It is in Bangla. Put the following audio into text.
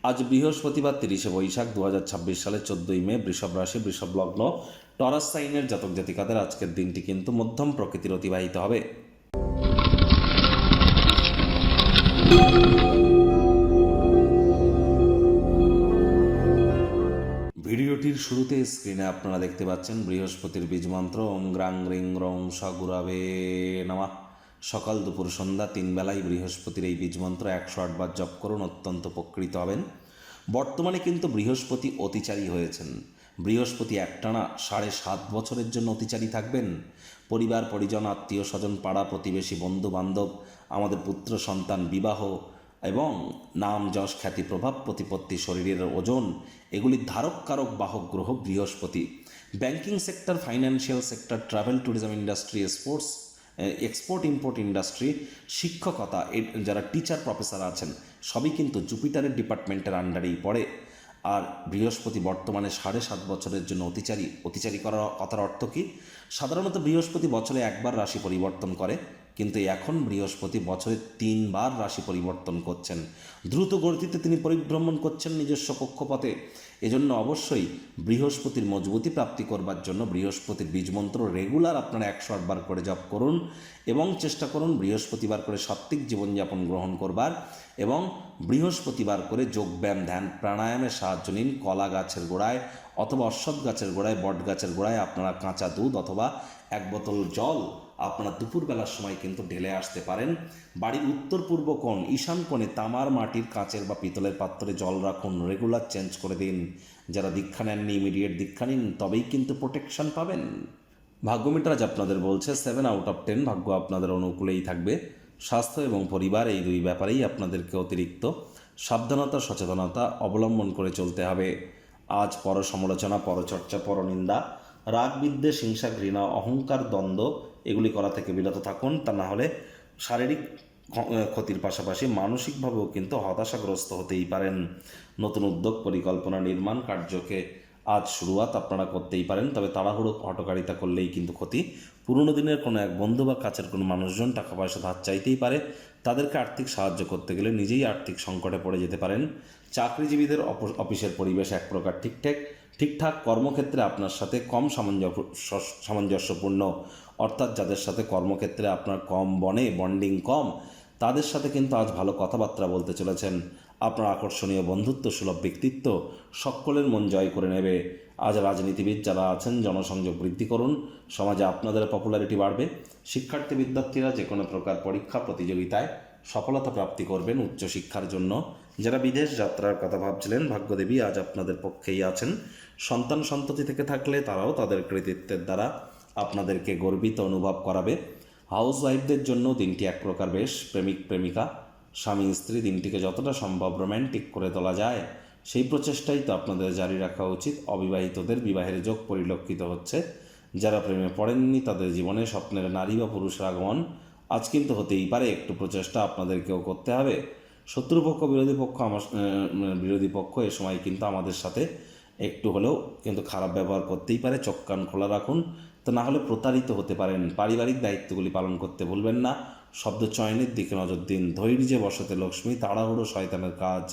আজ বৃহস্পতিবার 30শে বৈশাখ 2026 সালের 14ই মে। বৃষভ রাশি, বৃষভ লগ্ন, টরাস সাইনের জাতক জাতিকাদের আজকের দিনটি কিন্তু মধ্যম প্রকৃতির অতিবাহিত হবে। ভিডিওটির শুরুতে স্ক্রিনে আপনারা দেখতে পাচ্ছেন বৃহস্পতির বীজমন্ত্র ওম গ্রাং রিং রং স গুরাবে নমঃ। সকাল দুপুর সন্ধ্যা 3 বেলায় বৃহস্পতির এই বীজমন্ত্র 108 বার জপ করুন, অত্যন্ত উপকৃত হবেন। বর্তমানে কিন্তু বৃহস্পতি অতিচারী হয়েছেন। বৃহস্পতি একটানা 7.5 বছরের জন্য অতিচারী থাকবেন। পরিবার পরিজন, আত্মীয় স্বজন, পাড়া প্রতিবেশী, বন্ধু বান্ধব, আমাদের পুত্র সন্তান, বিবাহ এবং নাম যশ খ্যাতি প্রভাব প্রতিপত্তি, শরীরের ওজন, এগুলির ধারক কারক বাহক গ্রহ বৃহস্পতি। Banking sector, financial sector, travel tourism industry, sports, export import industry, শিক্ষকতা, যারা টিচার প্রফেসর আছেন সবই কিন্তু জুপিটারের ডিপার্টমেন্টের আন্ডারেই পড়ে। আর বৃহস্পতি বর্তমানে 7.5 বছরের জন্য অতিচারী করার কথার অর্থ কী? সাধারণত বৃহস্পতি বছরে একবার রাশি পরিবর্তন করে, কিন্তু এখন বৃহস্পতি বছরে 3 বার রাশি পরিবর্তন করছেন। দ্রুত গতিতে তিনি পরিভ্রমণ করছেন নিজস্ব কক্ষপথে। এজন্য অবশ্যই বৃহস্পতির মজবুতি প্রাপ্তি করবার জন্য বৃহস্পতির বীজমন্ত্র রেগুলার আপনারা 108 বার করে জপ করুন এবং চেষ্টা করুন বৃহস্পতিবার করে সাত্ত্বিক জীবনযাপন গ্রহণ করবার এবং বৃহস্পতিবার করে যোগব্যায়াম, ধ্যান, প্রাণায়ামের সাহায্য নিন। কলা গাছের গোড়ায় অথবা অশ্বত্থ গাছের গোড়ায়, বট গাছের গোড়ায় আপনারা কাঁচা দুধ অথবা 1 বোতল জল আপনারা দুপুরবেলার সময় কিন্তু ঢেলে আসতে পারেন। বাড়ির উত্তর পূর্ব কোণ, ঈশান কোণে তামার, মাটির, কাঁচের বা পিতলের পাত্রে জল রাখুন, রেগুলার চেঞ্জ করে দিন। যারা দীক্ষা নেননি ইমিডিয়েট দীক্ষা নিন, তবেই কিন্তু প্রোটেকশন পাবেন। ভাগ্যমিটার আজ আপনাদের বলছে 7 আউট অফ 10, ভাগ্য আপনাদের অনুকূলেই থাকবে। স্বাস্থ্য এবং পরিবার এই দুই ব্যাপারেই আপনাদেরকে অতিরিক্ত সাবধানতা সচেতনতা অবলম্বন করে চলতে হবে। আজ পর সমালোচনা, পরচর্চা, পরনিন্দা, রাগ, বিদ্বেষ, হিংসা, ঘৃণা, অহংকার, দ্বন্দ্ব এগুলি করা থেকে বিরত থাকুন। তা না হলে শারীরিক ক্ষতির পাশাপাশি মানসিকভাবেও কিন্তু হতাশাগ্রস্ত হতেই পারেন। নতুন উদ্যোগ, পরিকল্পনা, নির্মাণ কার্যকে আজ শুরুয়াত আপনারা করতেই পারেন, তবে তাড়াহুড়ো হঠকারিতা করলেই কিন্তু ক্ষতি। পুরনো দিনের কোনো এক বন্ধু বা কাছের কোনো মানুষজন টাকা পয়সা ধার চাইতেই পারে। তাদেরকে আর্থিক সাহায্য করতে গেলে নিজেই আর্থিক সংকটে পড়ে যেতে পারেন। চাকরিজীবীদের অফিসের পরিবেশ এক প্রকার ঠিকঠাক। কর্মক্ষেত্রে আপনার সাথে কম সামঞ্জস্যপূর্ণ, অর্থাৎ যাদের সাথে কর্মক্ষেত্রে আপনার কম বন্ডিং কম, তাদের সাথে কিন্তু আজ ভালো কথাবার্তা বলতে চলেছেন। আপনার আকর্ষণীয় বন্ধুত্ব সুলভ ব্যক্তিত্ব সকলের মন জয় করে নেবে। আজ রাজনীতিবিদ যারা আছেন জনসংযোগ বৃদ্ধি করুন, সমাজে আপনাদের পপুলারিটি বাড়বে। শিক্ষার্থী বিদ্যার্থীরা যে কোনো প্রকার পরীক্ষা প্রতিযোগিতায় সফলতা প্রাপ্তি করবেন উচ্চশিক্ষার জন্য। যারা বিদেশ যাত্রার কথা ভাবছিলেন, ভাগ্যদেবী আজ আপনাদের পক্ষেই আছেন। সন্তান সন্ততি থেকে থাকলে তারাও তাদের কৃতিত্বের দ্বারা আপনাদেরকে গর্বিত অনুভব করাবে। হাউস ওয়াইফদের জন্য দিনটি এক প্রকার বেশ। প্রেমিক প্রেমিকা, স্বামী স্ত্রী দিনটিকে যতটা সম্ভব রোম্যান্টিক করে তোলা যায় সেই প্রচেষ্টাই তো আপনাদের জারি রাখা উচিত। অবিবাহিতদের বিবাহের যোগ পরিলক্ষিত হচ্ছে। যারা প্রেমে পড়েননি তাদের জীবনে স্বপ্নের নারী বা পুরুষের আগমন আজ কিন্তু হতেই পারে। একটু প্রচেষ্টা আপনাদেরকেও করতে হবে। শত্রুপক্ষ, বিরোধী পক্ষ এ সময় কিন্তু আমাদের সাথে একটু হলেও কিন্তু খারাপ ব্যবহার করতেই পারে। চোখ কান খোলা রাখুন, তো না হলে প্রতারিত হতে পারেন। পারিবারিক দায়িত্বগুলি পালন করতে ভুলবেন না। শব্দ চয়নের দিকে নজর দিন। ধৈর্যে বসতে লক্ষ্মী, তাড়াহুড়ো শয়তানের কাজ।